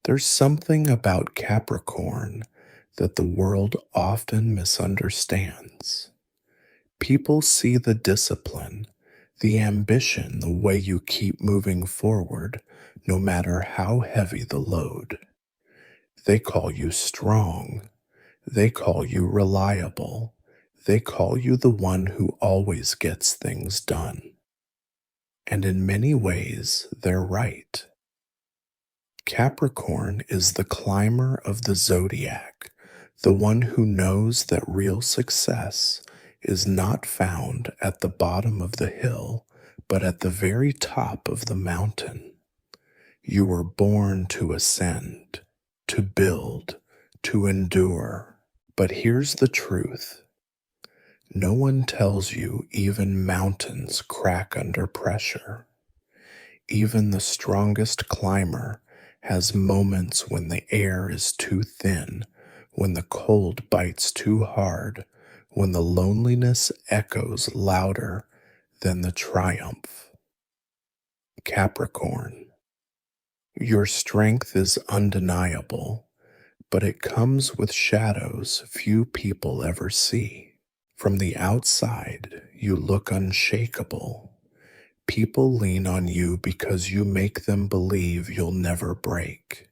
There's something about Capricorn that the world often misunderstands. People see the discipline, the ambition, the way you keep moving forward, no matter how heavy the load. They call you strong. They call you reliable. They call you the one who always gets things done. And in many ways, they're right. Capricorn is the climber of the Zodiac, the one who knows that real success is not found at the bottom of the hill, but at the very top of the mountain. You were born to ascend, to build, to endure. But here's the truth. No one tells you even mountains crack under pressure. Even the strongest climber has moments when the air is too thin, when the cold bites too hard, when the loneliness echoes louder than the triumph. Capricorn, your strength is undeniable, but it comes with shadows few people ever see. From the outside, you look unshakable. People lean on you because you make them believe you'll never break.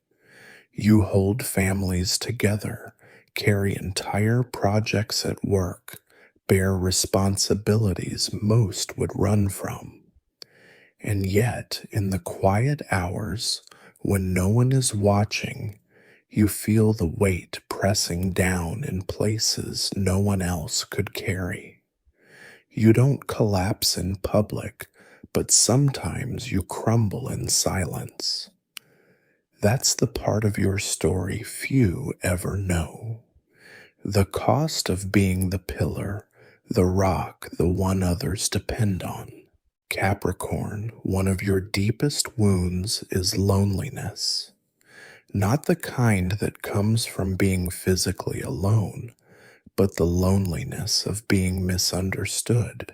You hold families together, carry entire projects at work, bear responsibilities most would run from. And yet, in the quiet hours, when no one is watching, you feel the weight pressing down in places no one else could carry. You don't collapse in public, but sometimes you crumble in silence. That's the part of your story few ever know. The cost of being the pillar, the rock, the one others depend on. Capricorn, one of your deepest wounds is loneliness. Not the kind that comes from being physically alone, but the loneliness of being misunderstood.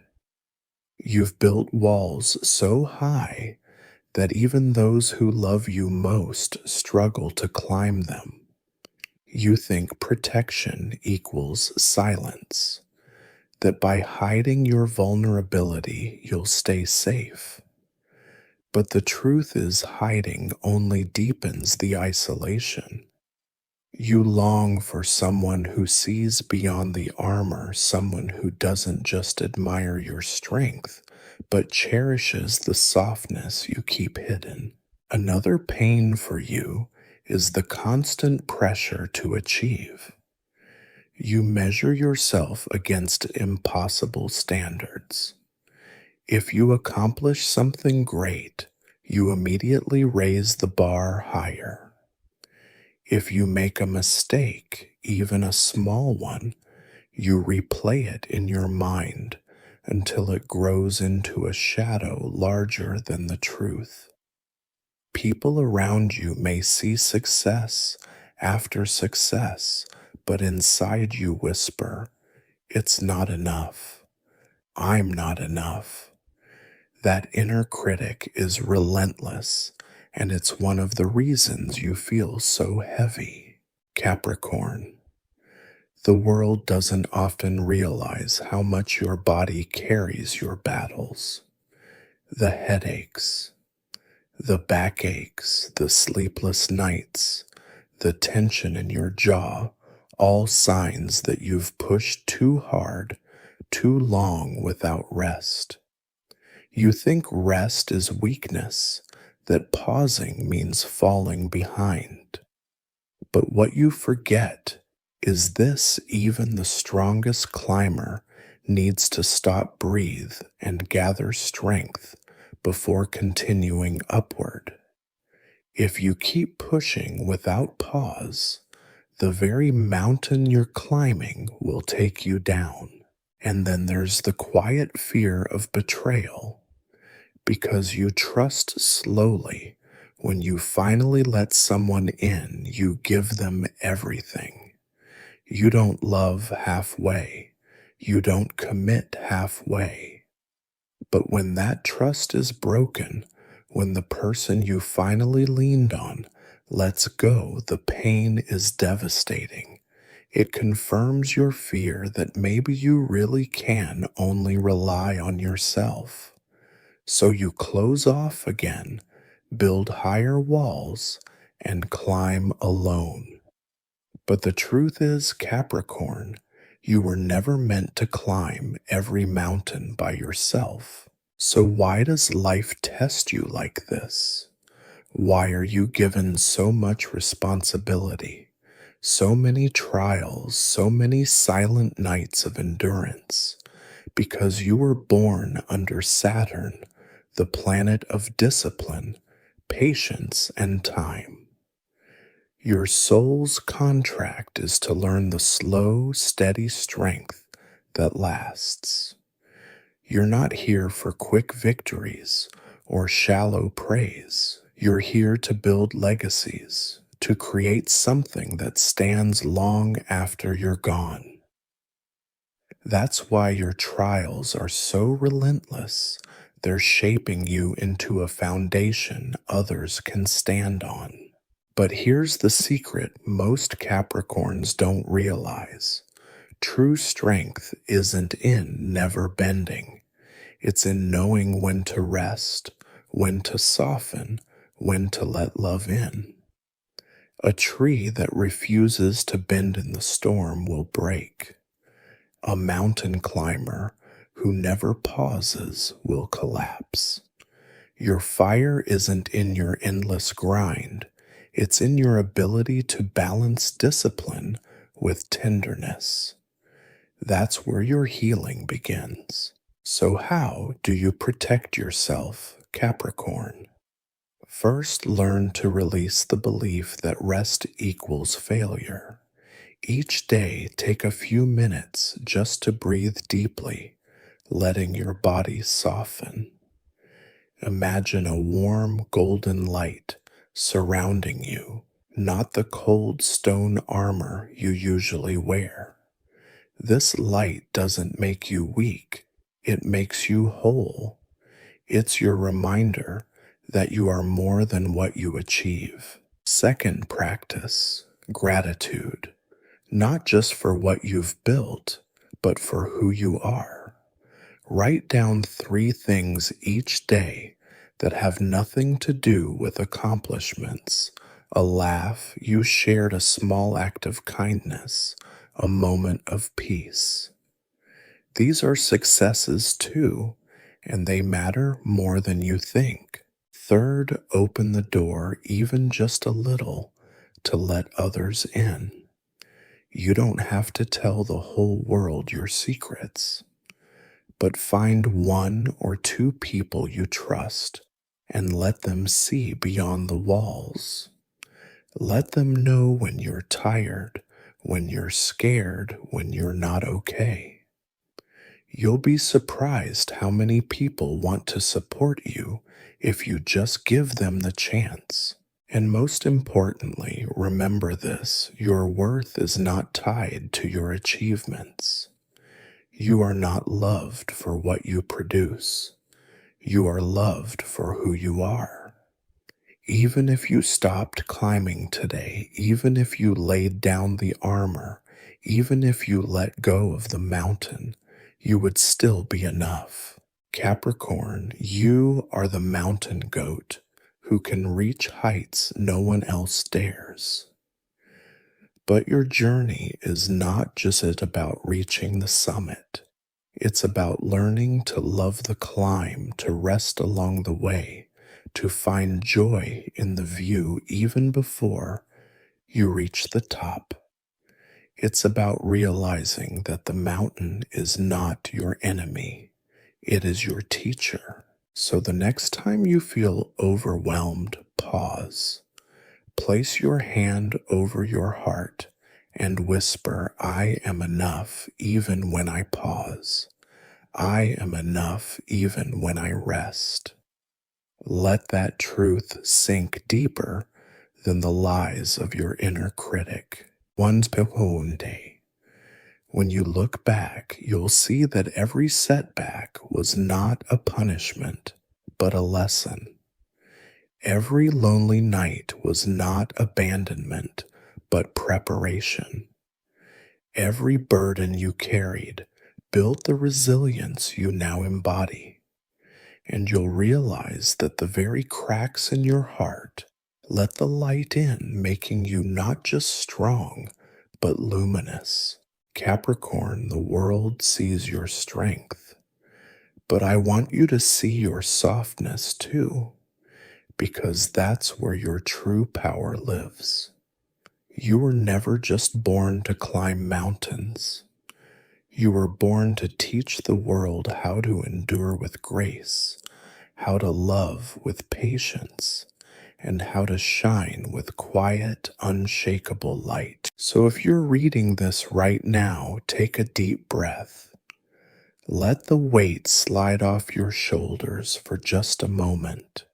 You've built walls so high that even those who love you most struggle to climb them. You think protection equals silence, that by hiding your vulnerability, you'll stay safe. But the truth is, hiding only deepens the isolation. You long for someone who sees beyond the armor, someone who doesn't just admire your strength, but cherishes the softness you keep hidden. Another pain for you is the constant pressure to achieve. You measure yourself against impossible standards. If you accomplish something great, you immediately raise the bar higher. If you make a mistake, even a small one, you replay it in your mind until it grows into a shadow larger than the truth. People around you may see success after success, but inside you whisper, "It's not enough. I'm not enough." That inner critic is relentless, and it's one of the reasons you feel so heavy. Capricorn, the world doesn't often realize how much your body carries your battles. The headaches, the backaches, the sleepless nights, the tension in your jaw, all signs that you've pushed too hard, too long without rest. You think rest is weakness, that pausing means falling behind. But what you forget is this: even the strongest climber needs to stop, breathe, and gather strength before continuing upward. If you keep pushing without pause, the very mountain you're climbing will take you down. And then there's the quiet fear of betrayal. Because you trust slowly, when you finally let someone in, you give them everything. You don't love halfway. You don't commit halfway. But when that trust is broken, when the person you finally leaned on lets go, the pain is devastating. It confirms your fear that maybe you really can only rely on yourself. So you close off again, build higher walls, and climb alone. But the truth is, Capricorn, you were never meant to climb every mountain by yourself. So why does life test you like this? Why are you given so much responsibility, so many trials, so many silent nights of endurance? Because you were born under Saturn, the planet of discipline, patience, and time. Your soul's contract is to learn the slow, steady strength that lasts. You're not here for quick victories or shallow praise. You're here to build legacies, to create something that stands long after you're gone. That's why your trials are so relentless. They're shaping you into a foundation others can stand on. But here's the secret most Capricorns don't realize. True strength isn't in never bending. It's in knowing when to rest, when to soften, when to let love in. A tree that refuses to bend in the storm will break. A mountain climber who never pauses will collapse. Your fire isn't in your endless grind. It's in your ability to balance discipline with tenderness. That's where your healing begins. So how do you protect yourself, Capricorn? First, learn to release the belief that rest equals failure. Each day, take a few minutes just to breathe deeply, letting your body soften. Imagine a warm golden light surrounding you, not the cold stone armor you usually wear. This light doesn't make you weak, it makes you whole. It's your reminder that you are more than what you achieve. Second practice, gratitude, not just for what you've built, but for who you are. Write down 3 things each day that have nothing to do with accomplishments. A laugh, you shared a small act of kindness, a moment of peace. These are successes too, and they matter more than you think. Third, open the door even just a little to let others in. You don't have to tell the whole world your secrets, but find 1 or 2 people you trust and let them see beyond the walls. Let them know when you're tired, when you're scared, when you're not okay. You'll be surprised how many people want to support you if you just give them the chance. And most importantly, remember this: your worth is not tied to your achievements. You are not loved for what you produce. You are loved for who you are. Even if you stopped climbing today, even if you laid down the armor, even if you let go of the mountain, you would still be enough. Capricorn, you are the mountain goat who can reach heights no one else dares. But your journey is not just about reaching the summit. It's about learning to love the climb, to rest along the way, to find joy in the view even before you reach the top. It's about realizing that the mountain is not your enemy. It is your teacher. So the next time you feel overwhelmed, pause. Place your hand over your heart and whisper, "I am enough even when I pause. I am enough even when I rest." Let that truth sink deeper than the lies of your inner critic. One's Peponte. When you look back, you'll see that every setback was not a punishment, but a lesson. Every lonely night was not abandonment, but preparation. Every burden you carried built the resilience you now embody, and you'll realize that the very cracks in your heart let the light in, making you not just strong, but luminous. Capricorn, the world sees your strength, but I want you to see your softness too, because that's where your true power lives. You were never just born to climb mountains. You were born to teach the world how to endure with grace, how to love with patience, and how to shine with quiet, unshakable light. So if you're reading this right now, take a deep breath. Let the weight slide off your shoulders for just a moment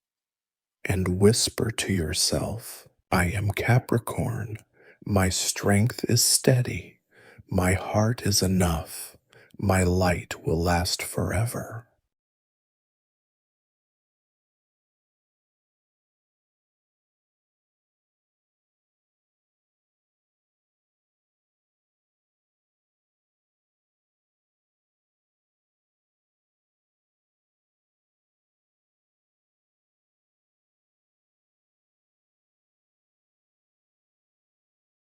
and whisper to yourself, I am Capricorn. My strength is steady. My heart is enough. My light will last forever.